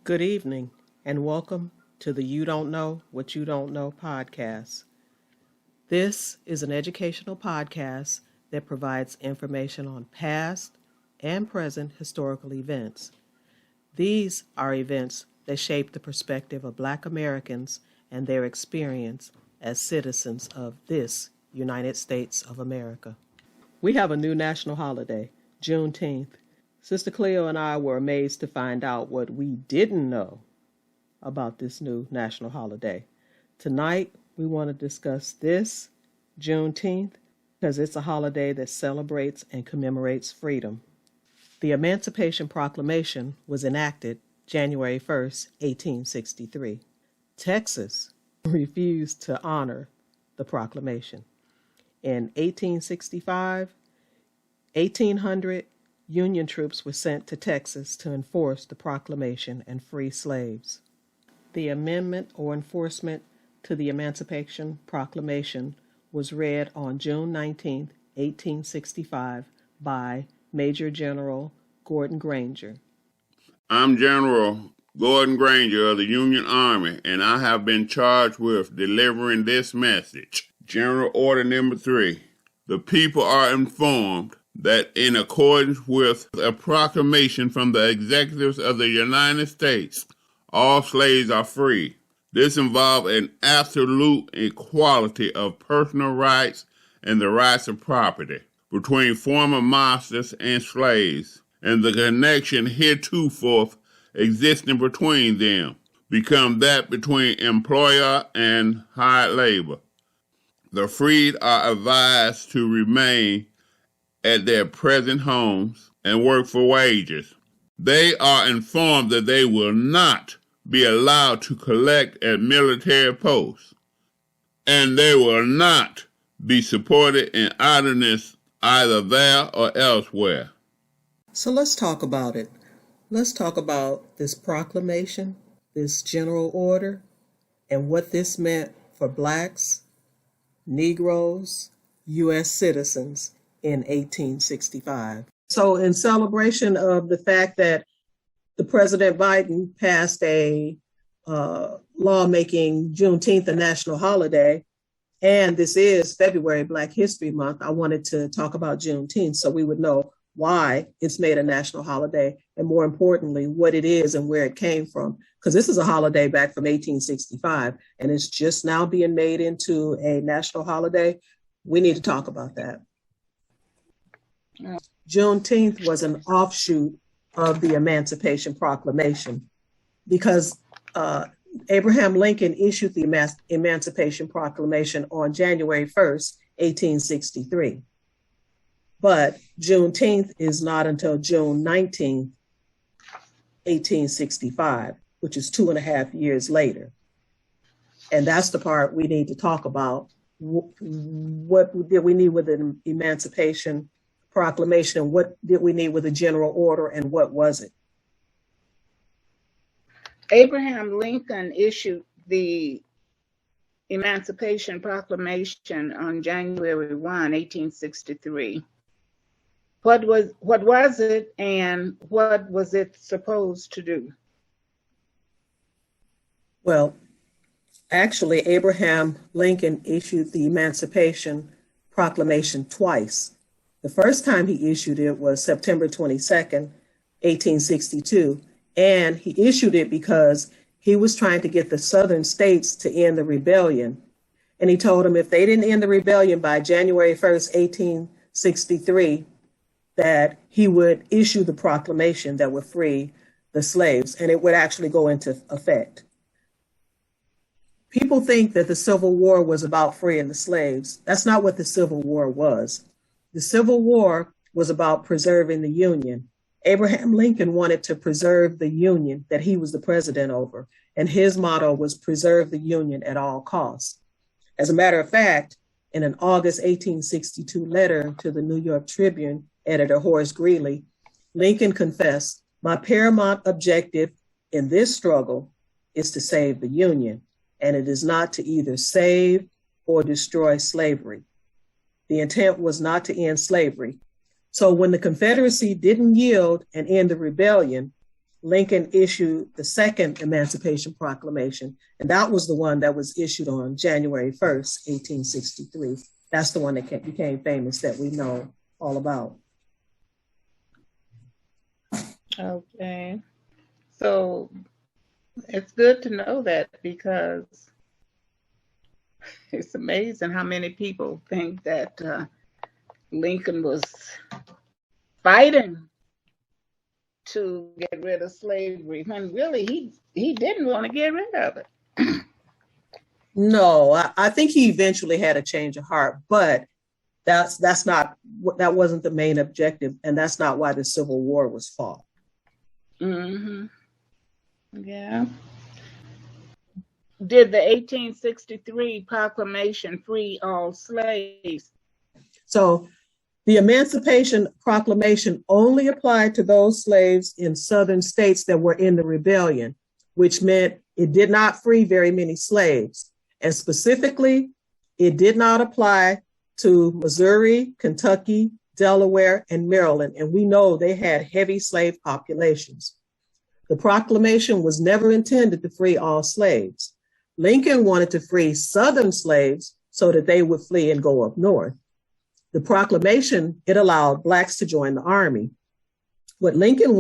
Good evening, and welcome to the You Don't Know What You Don't Know podcast. This is an educational podcast that provides information on past and present historical events. These are events that shape the perspective of Black Americans and their experience as citizens of this United States of America. We have a new national holiday, Juneteenth. Sister Cleo and I were amazed to find out what we didn't know about this new national holiday. Tonight, we want to discuss this, Juneteenth, because it's a holiday that celebrates and commemorates freedom. The Emancipation Proclamation was enacted January 1st, 1863. Texas refused to honor the proclamation. In 1865, 1,800 Union troops were sent to Texas to enforce the proclamation and free slaves. The amendment or enforcement to the Emancipation Proclamation was read on June 19, 1865 by Major General Gordon Granger. I'm General Gordon Granger of the Union Army, and I have been charged with delivering this message. General Order Number 3. The people are informed that in accordance with a proclamation from the executives of the United States, all slaves are free. This involves an absolute equality of personal rights and the rights of property between former masters and slaves, and the connection heretofore existing between them become that between employer and hired labor. The freed are advised to remain at their present homes and work for wages. They are informed that they will not be allowed to collect at military posts, and they will not be supported in idleness either there or elsewhere. So let's talk about it. Let's talk about this proclamation, this general order, and what this meant for Blacks, Negroes, U.S. citizens in 1865. So in celebration of the fact that the President Biden passed a law making Juneteenth a national holiday, and this is February Black History Month, I wanted to talk about Juneteenth so we would know why it's made a national holiday, and more importantly, what it is and where it came from. Because this is a holiday back from 1865, and it's just now being made into a national holiday. We need to talk about that. Juneteenth was an offshoot of the Emancipation Proclamation because Abraham Lincoln issued the Emancipation Proclamation on January 1st, 1863. But Juneteenth is not until June 19th, 1865, which is 2.5 years later. And that's the part we need to talk about. What did we need with the Emancipation Proclamation, and what did we need with a general order, and what was it? Abraham Lincoln issued the Emancipation Proclamation on January 1, 1863. What was it, and what was it supposed to do? Well, actually, Abraham Lincoln issued the Emancipation Proclamation twice. The first time he issued it was September 22nd, 1862, and he issued it because he was trying to get the southern states to end the rebellion. And he told them if they didn't end the rebellion by January 1st, 1863, that he would issue the proclamation that would free the slaves, and it would actually go into effect. People think that the Civil War was about freeing the slaves. That's not what the Civil War was. The Civil War was about preserving the Union. Abraham Lincoln wanted to preserve the Union that he was the president over, and his motto was preserve the Union at all costs. As a matter of fact, in an August 1862 letter to the New York Tribune editor Horace Greeley, Lincoln confessed, "My paramount objective in this struggle is to save the Union, and it is not to either save or destroy slavery." The intent was not to end slavery. So when the Confederacy didn't yield and end the rebellion, Lincoln issued the second Emancipation Proclamation, and that was the one that was issued on January 1st, 1863. That's the one that became famous that we know all about. Okay. So it's good to know that, because it's amazing how many people think that Lincoln was fighting to get rid of slavery, when really he didn't want to get rid of it. No, I think he eventually had a change of heart, but that wasn't the main objective, and that's not why the Civil War was fought. Mm-hmm. Yeah. Did the 1863 proclamation free all slaves? So the Emancipation Proclamation only applied to those slaves in southern states that were in the rebellion, which meant it did not free very many slaves. And specifically, it did not apply to Missouri, Kentucky, Delaware, and Maryland. And we know they had heavy slave populations. The proclamation was never intended to free all slaves. Lincoln wanted to free southern slaves so that they would flee and go up north. The proclamation, it allowed blacks to join the army. What Lincoln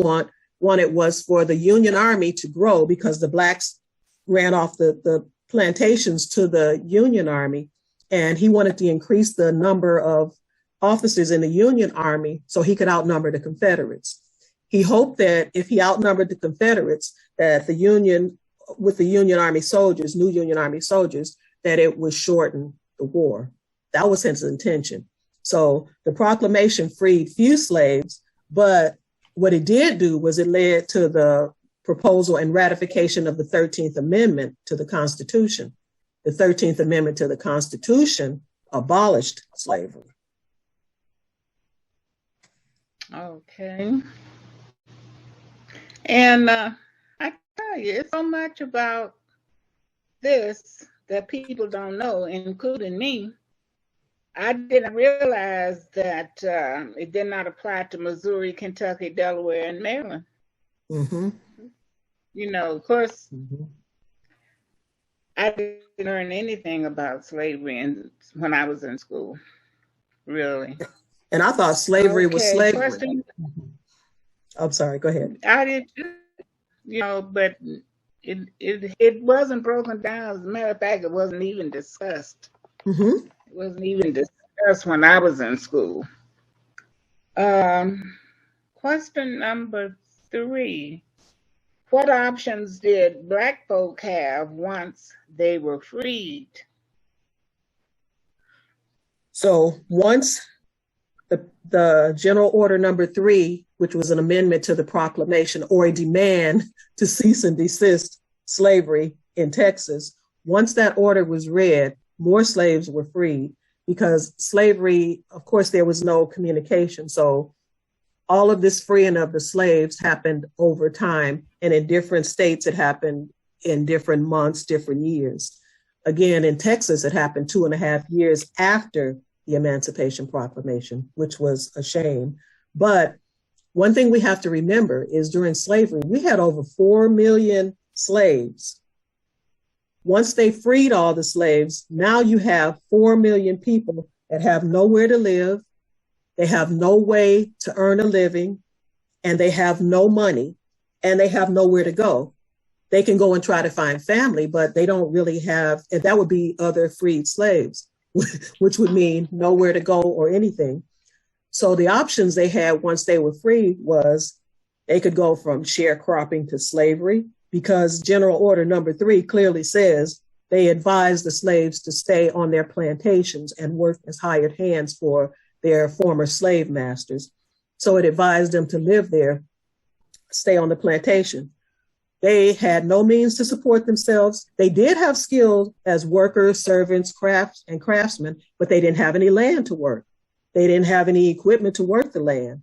wanted was for the Union Army to grow, because the blacks ran off the plantations to the Union Army, and he wanted to increase the number of officers in the Union Army so he could outnumber the Confederates. He hoped that if he outnumbered the Confederates, that the Union, with the Union Army soldiers, new Union Army soldiers, that it would shorten the war. That was his intention. So the proclamation freed few slaves, but what it did do was it led to the proposal and ratification of the 13th Amendment to the Constitution. The 13th Amendment to the Constitution abolished slavery. Okay. And I tell you, it's so much about this that people don't know, including me. I didn't realize that it did not apply to Missouri, Kentucky, Delaware, and Maryland. Mm-hmm. You know, of course, Mm-hmm. I didn't learn anything about slavery when I was in school, really. And I thought slavery was slavery. Question. I'm sorry, go ahead. I did too, you know, but it wasn't broken down. As a matter of fact, it wasn't even discussed. Mm-hmm. It wasn't even discussed when I was in school. Question number 3. What options did Black folk have once they were freed? So once the General Order number 3, which was an amendment to the proclamation or a demand to cease and desist slavery in Texas, once that order was read, more slaves were freed, because slavery, of course, there was no communication. So all of this freeing of the slaves happened over time, and in different states, it happened in different months, different years. Again, in Texas, it happened 2.5 years after the Emancipation Proclamation, which was a shame. But one thing we have to remember is during slavery, we had over 4 million slaves. Once they freed all the slaves, now you have 4 million people that have nowhere to live, they have no way to earn a living, and they have no money, and they have nowhere to go. They can go and try to find family, but they don't really have, and that would be other freed slaves, which would mean nowhere to go or anything. So the options they had once they were freed was they could go from sharecropping to slavery, because General Order number 3 clearly says they advised the slaves to stay on their plantations and work as hired hands for their former slave masters. So it advised them to live there, stay on the plantation. They had no means to support themselves. They did have skills as workers, servants, craftsmen, but they didn't have any land to work. They didn't have any equipment to work the land.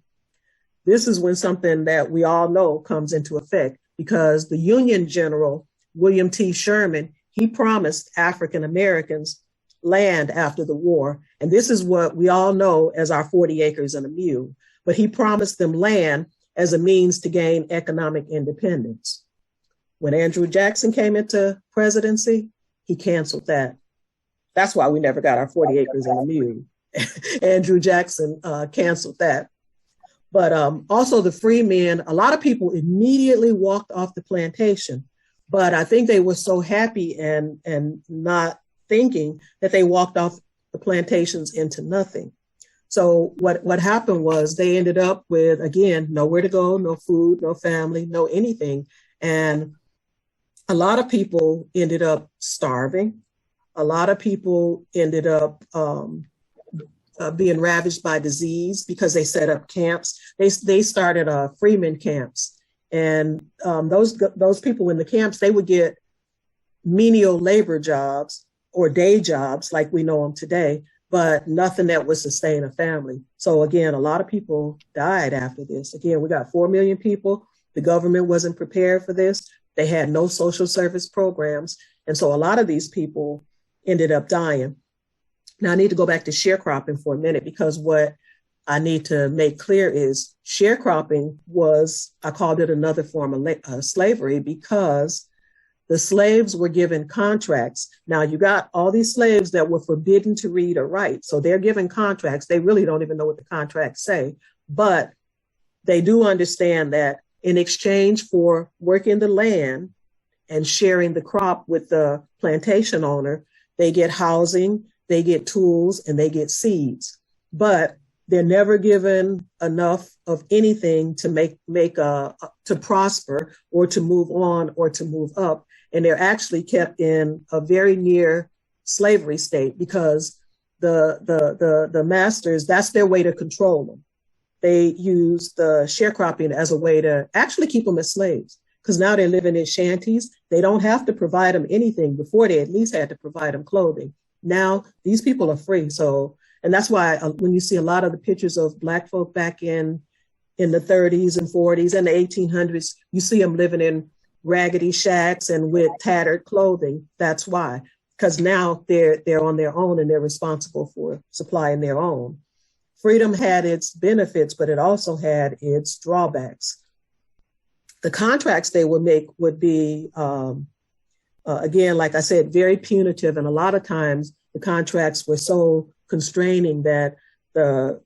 This is when something that we all know comes into effect, because the Union General, William T. Sherman, he promised African Americans land after the war. And this is what we all know as our 40 acres and a mule. But he promised them land as a means to gain economic independence. When Andrew Jackson came into presidency, he canceled that. That's why we never got our 40 acres and a mule. Andrew Jackson canceled that. But also the free men, a lot of people immediately walked off the plantation. But I think they were so happy and not thinking that they walked off the plantations into nothing. So what happened was they ended up with, again, nowhere to go, no food, no family, no anything. And a lot of people ended up starving. A lot of people ended up being ravaged by disease because they set up camps. They started freeman camps. And those people in the camps, they would get menial labor jobs or day jobs like we know them today, but nothing that would sustain a family. So again, a lot of people died after this. Again, we got 4 million people. The government wasn't prepared for this. They had no social service programs. And so a lot of these people ended up dying. Now I need to go back to sharecropping for a minute, because what I need to make clear is sharecropping was, I called it another form of slavery, because the slaves were given contracts. Now you got all these slaves that were forbidden to read or write. So they're given contracts. They really don't even know what the contracts say, but they do understand that in exchange for working the land and sharing the crop with the plantation owner, they get housing, they get tools, and they get seeds. But they're never given enough of anything to to prosper or to move on or to move up. And they're actually kept in a very near slavery state, because the masters, that's their way to control them. They use the sharecropping as a way to actually keep them as slaves, because now they're living in shanties. They don't have to provide them anything. Before, they at least had to provide them clothing. Now these people are free. So, and that's why when you see a lot of the pictures of Black folk back in the 30s and 40s and the 1800s, you see them living in raggedy shacks and with tattered clothing. That's why, because now they're on their own and they're responsible for supplying their own. Freedom had its benefits, but it also had its drawbacks. The contracts they would make would be, again, like I said, very punitive. And a lot of times the contracts were so constraining that the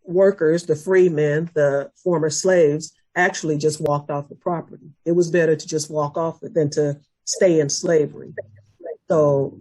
workers, the free men, the former slaves, actually just walked off the property. It was better to just walk off it than to stay in slavery. So,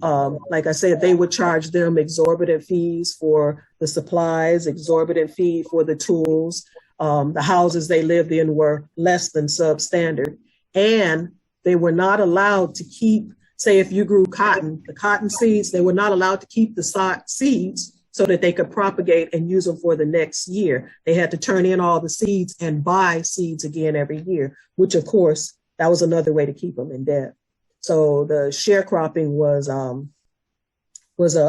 like I said, they would charge them exorbitant fees for the supplies, exorbitant fee for the tools. The houses they lived in were less than substandard. And they were not allowed to keep, say, if you grew cotton, the cotton seeds, they were not allowed to keep the seeds so that they could propagate and use them for the next year. They had to turn in all the seeds and buy seeds again every year, which of course, that was another way to keep them in debt. So the sharecropping was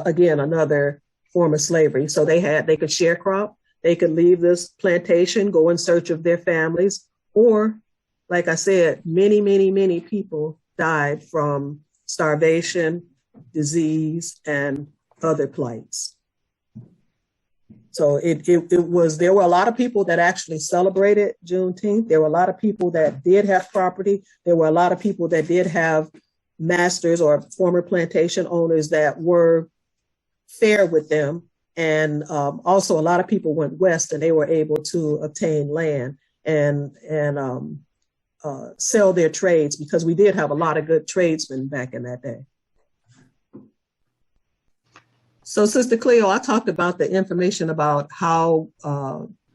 again, another form of slavery. So they could sharecrop, they could leave this plantation, go in search of their families, or like I said, many, many, many people died from starvation, disease, and other plights. So there were a lot of people that actually celebrated Juneteenth. There were a lot of people that did have property. There were a lot of people that did have masters or former plantation owners that were fair with them. And also a lot of people went west and they were able to obtain land and sell their trades, because we did have a lot of good tradesmen back in that day. So Sister Cleo, I talked about the information about how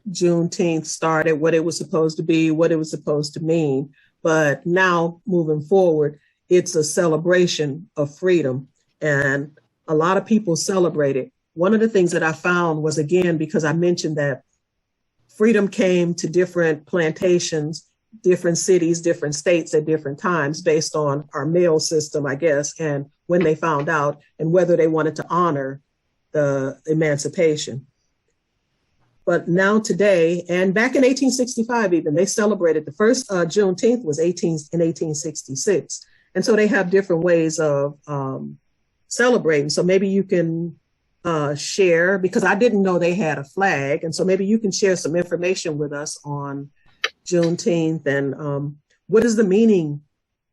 Juneteenth started, what it was supposed to be, what it was supposed to mean. But now moving forward, it's a celebration of freedom. And a lot of people celebrate it. One of the things that I found was, again, because I mentioned that freedom came to different plantations, different cities, different states at different times based on our mail system, I guess, and when they found out and whether they wanted to honor the emancipation. But now today, and back in 1865 even, they celebrated the first Juneteenth was in 1866. And so they have different ways of celebrating. So maybe you can share, because I didn't know they had a flag, and so maybe you can share some information with us on Juneteenth and what is the meaning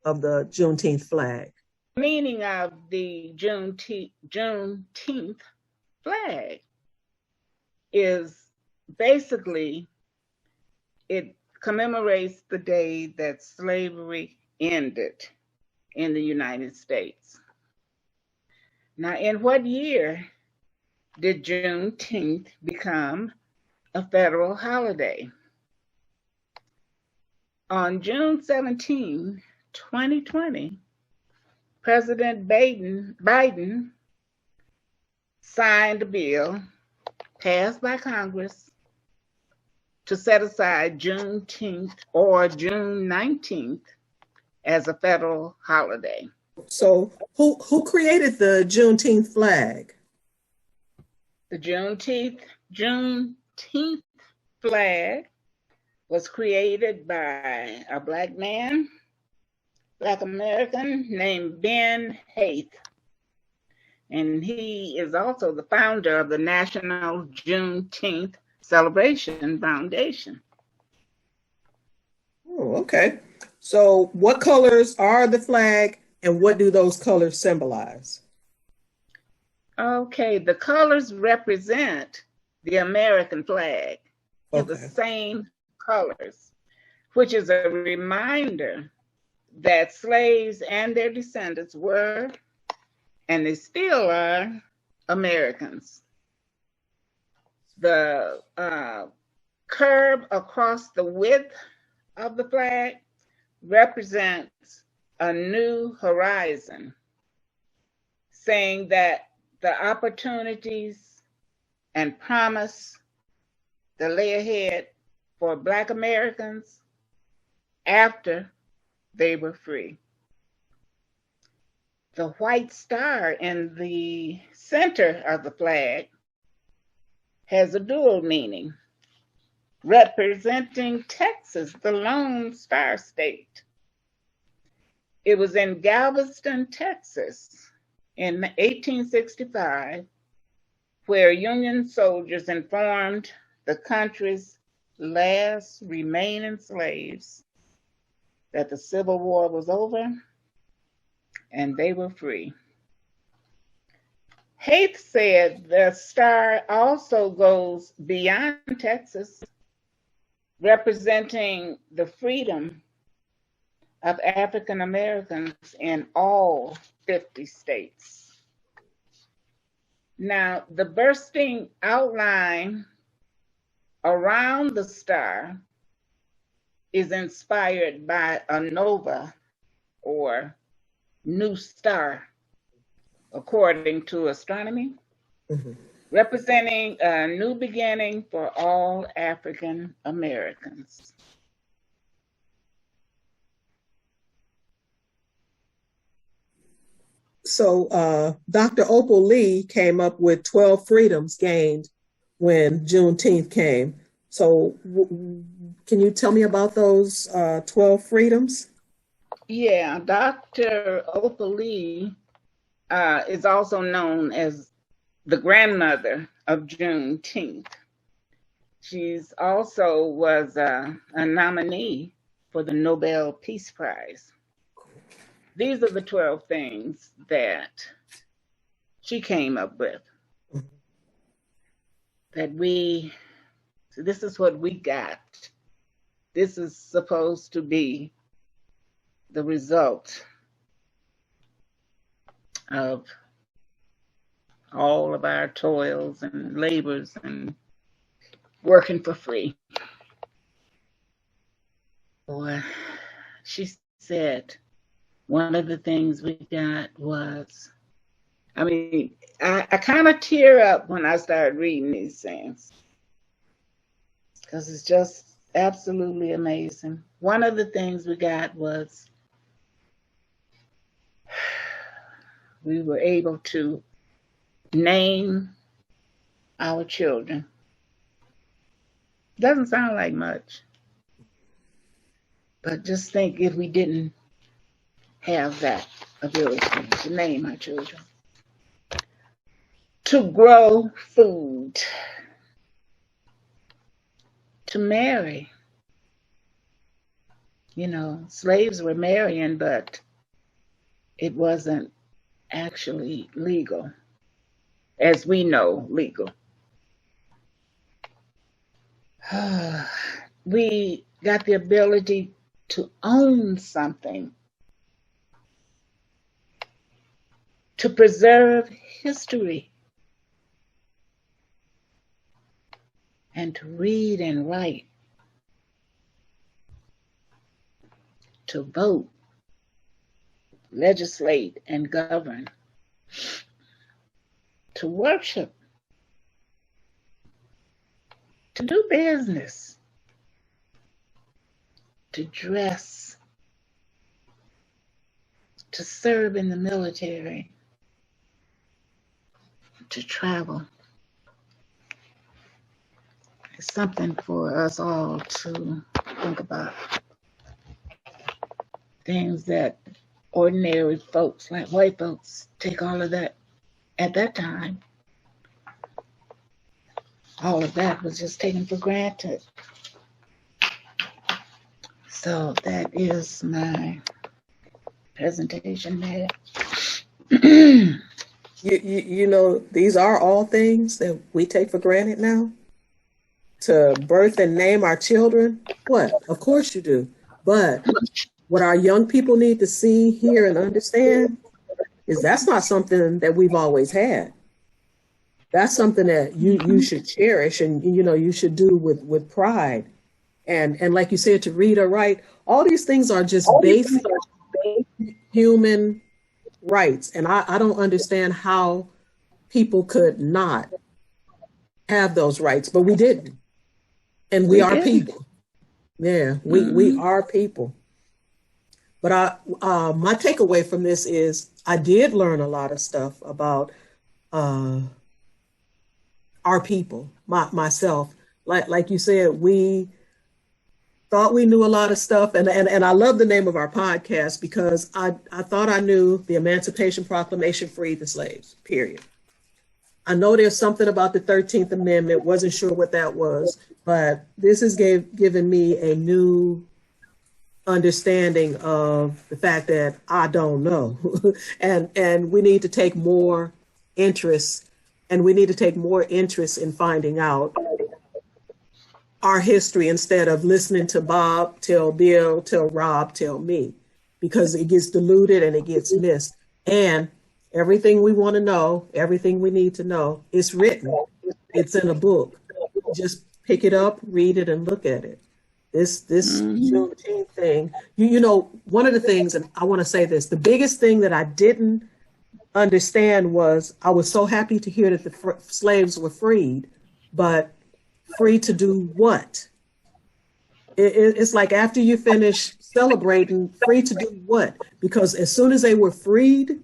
of the Juneteenth flag? Meaning of the Juneteenth flag is basically it commemorates the day that slavery ended in the United States. Now, in what year did Juneteenth become a federal holiday? On June 17, 2020, President Biden signed a bill passed by Congress to set aside Juneteenth or June 19th as a federal holiday. So who created the Juneteenth flag? The Juneteenth flag was created by a Black American named Ben Haith. And he is also the founder of the National Juneteenth Celebration Foundation. Oh, okay. So what colors are the flag and what do those colors symbolize? Okay, the colors represent the American flag. They're the same colors, which is a reminder that slaves and their descendants were, and they still are, Americans. The curve across the width of the flag represents a new horizon, saying that the opportunities and promise that lay ahead for Black Americans after they were free. The white star in the center of the flag has a dual meaning, representing Texas, the Lone Star State. It was in Galveston, Texas in 1865, where Union soldiers informed the country's last remaining slaves that the Civil War was over and they were free. Haith said the star also goes beyond Texas, representing the freedom of African Americans in all 50 states. Now, the bursting outline around the star is inspired by a nova or new star, according to astronomy, representing a new beginning for all African Americans. So Dr. Opal Lee came up with 12 freedoms gained when Juneteenth came. So can you tell me about those 12 freedoms? Yeah, Dr. Opal Lee is also known as the grandmother of Juneteenth. She's also was a nominee for the Nobel Peace Prize. These are the 12 things that she came up with. So this is what we got. This is supposed to be the result of all of our toils and labors and working for free. Boy, she said one of the things we got was, I kind of tear up when I start reading these things because it's just absolutely amazing. One of the things we got was we were able to name our children. Doesn't sound like much, but just think if we didn't have that ability to name our children. to grow food, to marry. You know, slaves were marrying, but it wasn't actually legal, as we know, legal. We got the ability to own something, to preserve history, and to read and write, to vote, legislate, and govern, to worship, to do business, to dress, to serve in the military, to travel. It's something for us all to think about. Things that ordinary folks, like white folks, take all of that at that time. All of that was just taken for granted. So that is my presentation there. You know, these are all things that we take for granted now. To birth and name our children, what? Of course you do. But what our young people need to see, hear, and understand is that's not something that we've always had. That's something that you should cherish and, you know, you should do with pride. And like you said, to read or write, all these things are just basic human rights. And I don't understand how people could not have those rights, but we didn't. And we are people. Yeah, we are people. But my takeaway from this is I did learn a lot of stuff about our people, myself. Like you said, we thought we knew a lot of stuff. And I love the name of our podcast because I thought I knew the Emancipation Proclamation freed the slaves, period. I know there's something about the 13th Amendment, wasn't sure what that was, but this has given me a new understanding of the fact that I don't know. and we need to take more interest, and we need to take more interest in finding out our history instead of listening to Bob tell Bill, tell Rob, tell me, because it gets diluted and it gets missed. And everything we want to know, everything we need to know, it's written. It's in a book. Just pick it up, read it, and look at it. This Juneteenth thing, you know, one of the things, and I want to say this, the biggest thing that I didn't understand was I was so happy to hear that the slaves were freed, but free to do what? It's like after you finish celebrating, free to do what? Because as soon as they were freed,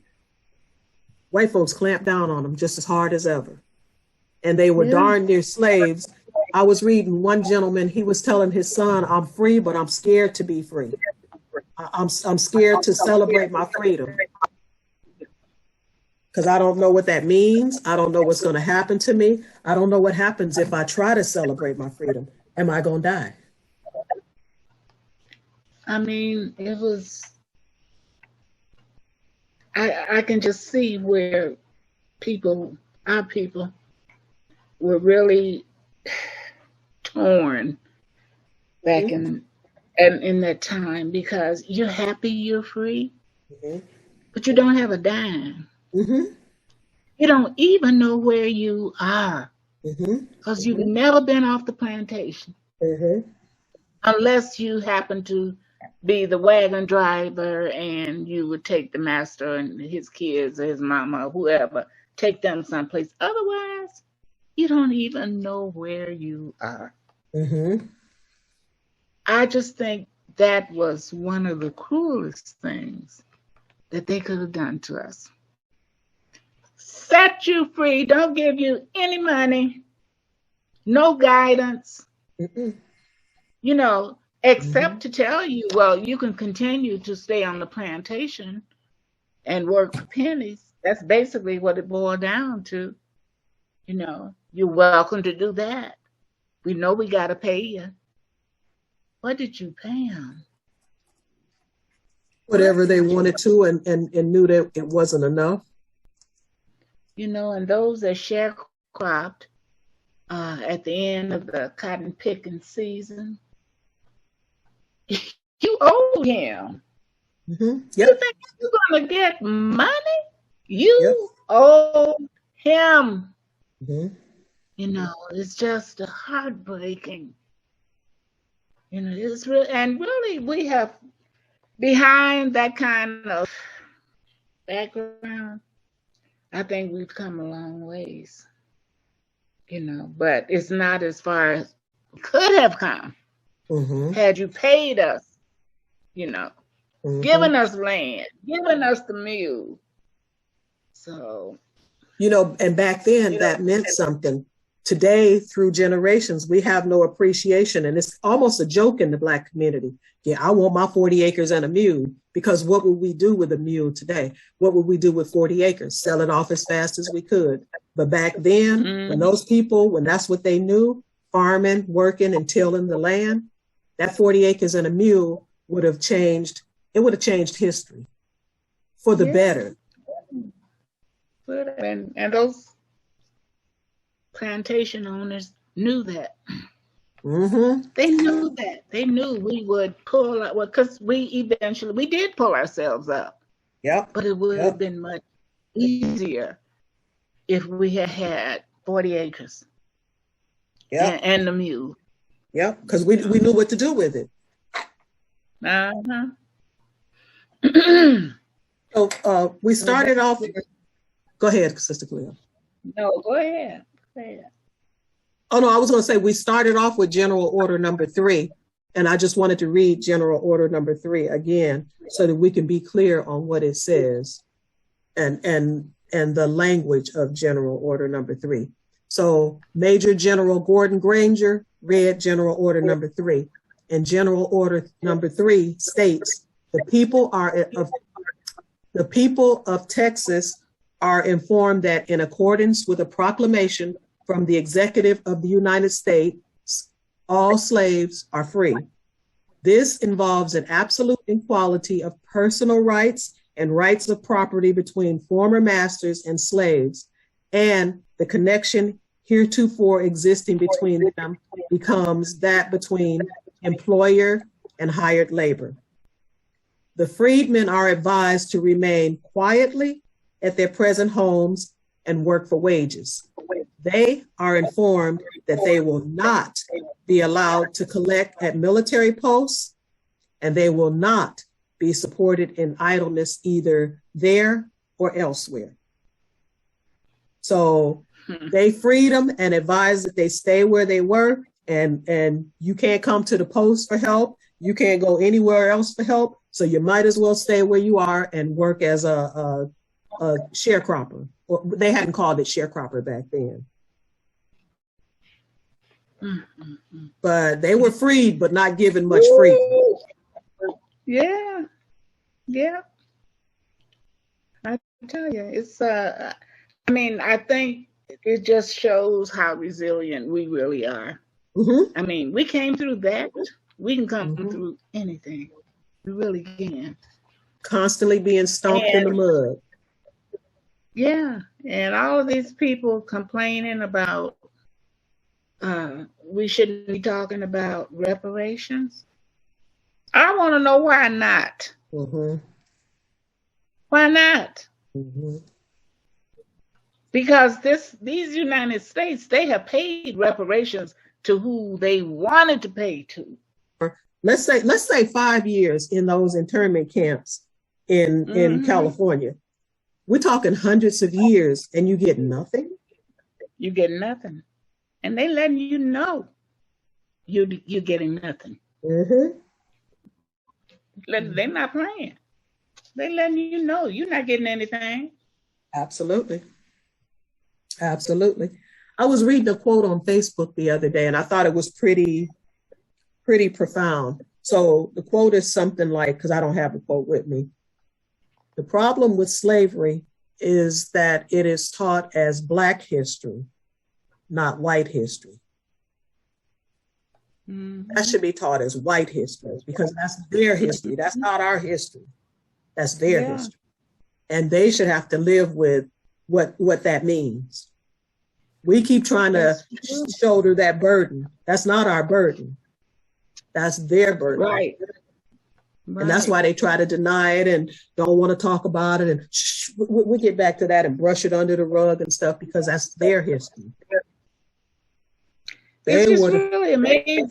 white folks clamped down on them just as hard as ever. And they were darn near slaves. I was reading one gentleman, he was telling his son, I'm free, but I'm scared to be free. I'm scared to celebrate my freedom. Because I don't know what that means. I don't know what's going to happen to me. I don't know what happens if I try to celebrate my freedom. Am I going to die? I mean, it was, I can just see where our people were really torn back in that time, because you're happy you're free, but you don't have a dime. You don't even know where you are, because you've never been off the plantation, unless you happen to be the wagon driver and you would take the master and his kids or his mama or whoever, take them someplace. Otherwise, you don't even know where you are. I just think that was one of the cruelest things that they could have done to us. Set you free, don't give you any money, no guidance, you know, except to tell you, well, you can continue to stay on the plantation and work for pennies. That's basically what it boiled down to. You're welcome to do that. We know we got to pay you. What did you pay them? Whatever they wanted to and knew that it wasn't enough. And those that sharecropped at the end of the cotton picking season, you owe him. Mm-hmm. Yep. You think you're going to get money? You owe him. Mm-hmm. It's just heartbreaking. It's really, and really we have, behind that kind of background, I think we've come a long ways, but it's not as far as could have come had you paid us, giving us land, giving us the mule. So, and back then that meant something. Today, through generations, we have no appreciation, and it's almost a joke in the Black community. Yeah, I want my 40 acres and a mule, because what would we do with a mule today? What would we do with 40 acres? Sell it off as fast as we could. But back then, when that's what they knew, farming, working, and tilling the land, that 40 acres and a mule would have changed. It would have changed history for the better. And those plantation owners knew that. Mm-hmm. They knew that. They knew we would pull up, because we did pull ourselves up. Yeah. But it would have been much easier if we had 40 acres. Yeah. And the mule. Yeah, because we knew what to do with it. So we started off. Go ahead, Sister Cleo. No, go ahead. Oh, no, I was going to say we started off with General Order Number 3, and I just wanted to read General Order Number 3 again so that we can be clear on what it says and the language of General Order Number 3. So Major General Gordon Granger read General Order Number 3, and General Order Number 3 states, the people of Texas are informed that in accordance with a proclamation from the Executive of the United States, all slaves are free. This involves an absolute equality of personal rights and rights of property between former masters and slaves, and the connection heretofore existing between them becomes that between employer and hired labor. The freedmen are advised to remain quietly at their present homes and work for wages. They are informed that they will not be allowed to collect at military posts, and they will not be supported in idleness either there or elsewhere. So they freed them and advised that they stay where they were, and you can't come to the post for help. You can't go anywhere else for help. So you might as well stay where you are and work as a sharecropper. Or they hadn't called it sharecropper back then. But they were freed, but not given much freedom. Yeah. I tell you, it's I think it just shows how resilient we really are. Mm-hmm. We came through that. We can come through anything. We really can. Constantly being stomped in the mud. Yeah, and all of these people complaining about we shouldn't be talking about reparations. I want to know why not. Mm-hmm. Why not? Mm-hmm. Because these United States, they have paid reparations to who they wanted to pay to. Let's say 5 years in those internment camps in California. We're talking hundreds of years, and you get nothing. You get nothing, and they letting you know you're getting nothing. Mm-hmm. They're not playing. They're letting you know you're not getting anything. Absolutely. I was reading a quote on Facebook the other day, and I thought it was pretty profound. So the quote is something like, because I don't have the quote with me, the problem with slavery is that it is taught as Black history not white history. That should be taught as white history because that's their history. That's not our history. That's their history. And they should have to live with what that means. We keep trying to shoulder that burden. That's not our burden. That's their burden. Right. And that's why they try to deny it and don't want to talk about it. And we get back to that and brush it under the rug and stuff because that's their history. It's just really amazing.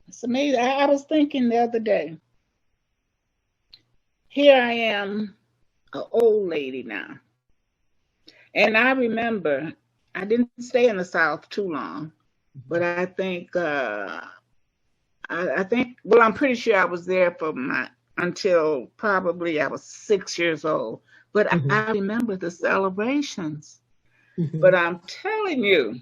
It's amazing. I was thinking the other day, here I am, an old lady now. And I remember, I didn't stay in the South too long, but I think, well, I'm pretty sure I was there until probably I was 6 years old. But I remember the celebrations. But I'm telling you,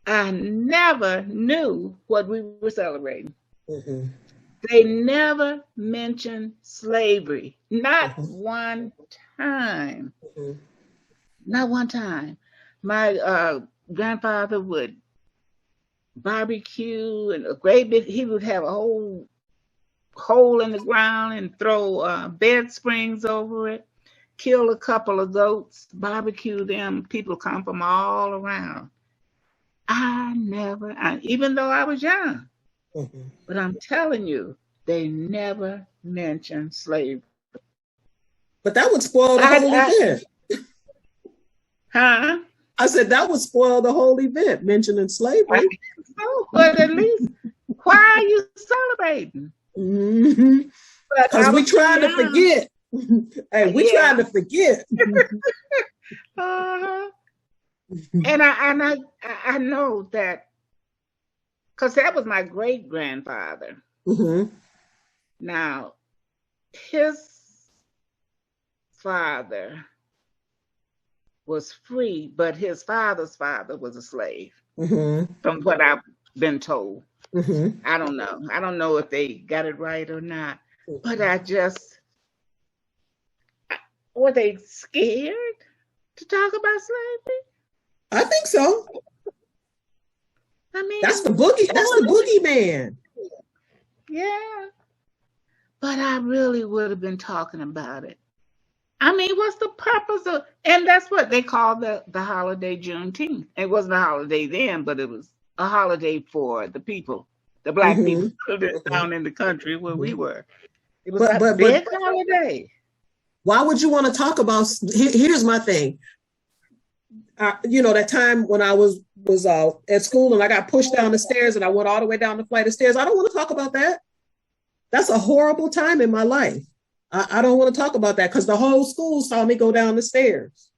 I never knew what we were celebrating. They never mentioned slavery. Not one time. Not one time. My grandfather would barbecue and he would have a whole hole in the ground and throw bed springs over it, kill a couple of goats, barbecue them. People come from all around. Even though I was young, but I'm telling you, they never mentioned slavery. But that would spoil the whole event. Huh? I said that would spoil the whole event, mentioning slavery. So, but at least, why are you celebrating? Because we trying to forget. Hey, we trying to forget. And I know that because that was my great grandfather. Now, his father was free, but his father's father was a slave, from what I've been told. I don't know. I don't know if they got it right or not. But were they scared to talk about slavery? I think so. I mean, that's the boogeyman. Yeah. But I really would have been talking about it. I mean, what's the purpose of, and that's what they call the holiday Juneteenth. It wasn't a holiday then, but it was a holiday for the people, the Black people down in the country where we were. It was a big holiday. Why would you want to talk about, here's my thing. That time when I was at school and I got pushed down the stairs and I went all the way down the flight of stairs. I don't want to talk about that. That's a horrible time in my life. I don't want to talk about that because the whole school saw me go down the stairs.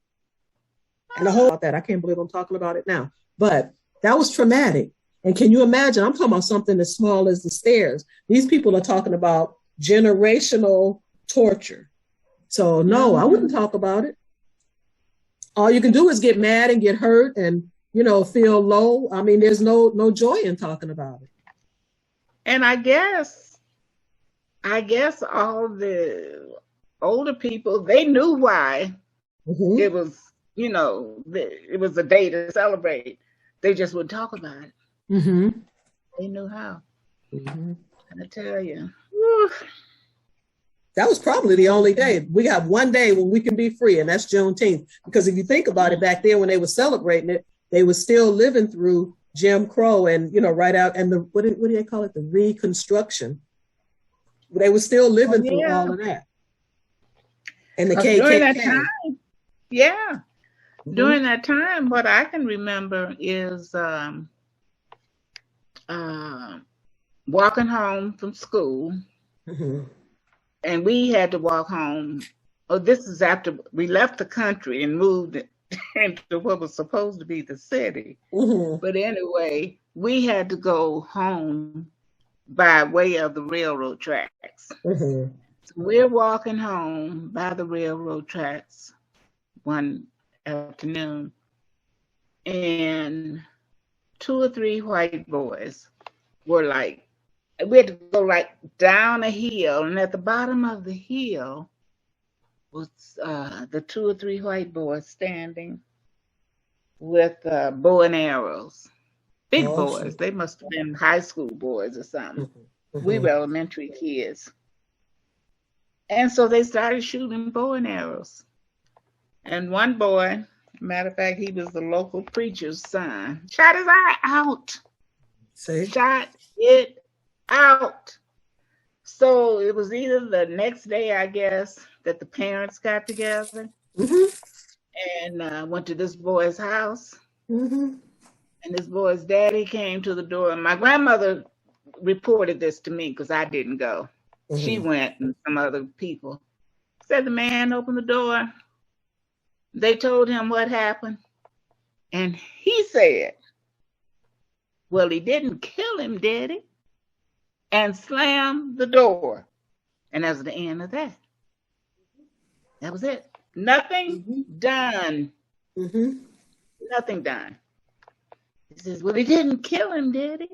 And about that, I can't believe I'm talking about it now. But that was traumatic. And can you imagine? I'm talking about something as small as the stairs. These people are talking about generational torture. So no, I wouldn't talk about it. All you can do is get mad and get hurt and, feel low. I mean, there's no joy in talking about it. And I guess all the older people, they knew why it was, it was a day to celebrate. They just would talk about it. They knew how. I tell you. Whew. That was probably the only day. We got one day when we can be free, and that's Juneteenth. Because if you think about it, back then when they were celebrating it, they were still living through Jim Crow and, right out, and what do they call it? The Reconstruction. They were still living through all of that. And the KKK. During that time, during that time, what I can remember is walking home from school. And we had to walk home. Oh, this is after we left the country and moved into what was supposed to be the city. But anyway, we had to go home by way of the railroad tracks. So we're walking home by the railroad tracks one afternoon, and 2 or 3 white boys were we had to go down a hill, and at the bottom of the hill was the 2 or 3 white boys standing. with bow and arrows. Big Oh, boys. shoot. They must have been high school boys or something. We Mm-hmm. were elementary kids. And so they started shooting bow and arrows. And one boy, matter of fact, he was the local preacher's son, shot his eye out. See? Shot it out. So it was either the next day, I guess, that the parents got together Mm-hmm. and went to this boy's house. Mm-hmm. And this boy's daddy came to the door. And my grandmother reported this to me because I didn't go. Mm-hmm. She went and some other people. Said the man opened the door. They told him what happened. And he said, well, he didn't kill him, did he? And slammed the door. And that was the end of that. That was it. Nothing done. Mm-hmm. Nothing done. He says, well, he didn't kill him, did he?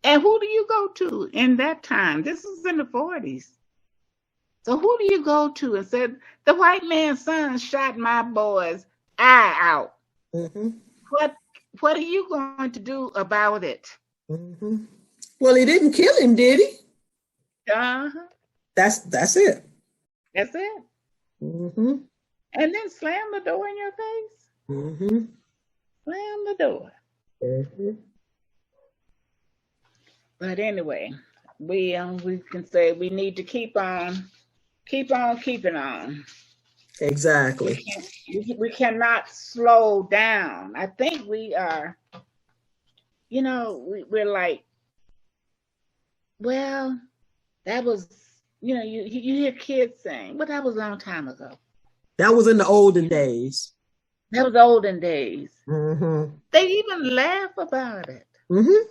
And who do you go to in that time? This is in the 40s. So who do you go to and say, the white man's son shot my boy's eye out? Mm-hmm. What are you going to do about it? Mm-hmm. Well, he didn't kill him, did he? Uh-huh. That's it. That's it. Mm-hmm. And then slam the door in your face. Mm-hmm. Slam the door. Mm-hmm. But anyway, we can say we need to keep on keeping on. Exactly. We cannot slow down. I think we are, we're like, well, that was, you hear kids saying, well, that was a long time ago. That was in the olden days. That was olden days. Mm-hmm. They even laugh about it. Mm-hmm.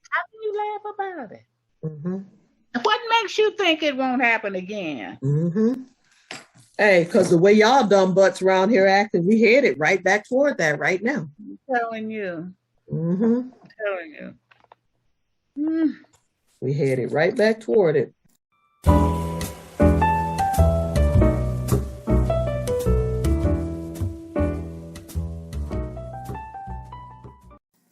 How can you laugh about it? Mm-hmm. What makes you think it won't happen again? Mm-hmm. Hey, because the way y'all dumb butts around here acting, we headed right back toward that right now. I'm telling you. Mm-hmm. I'm telling you. We headed right back toward it.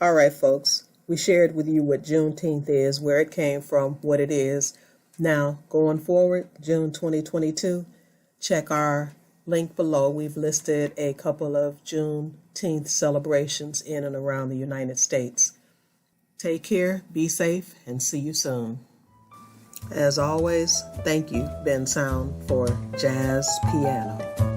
All right, folks. We shared with you what Juneteenth is, where it came from, what it is. Now, going forward, June 2022, check our link below. We've listed a couple of Juneteenth celebrations in and around the United States. Take care, be safe, and see you soon. As always, thank you, Ben Sound, for jazz piano.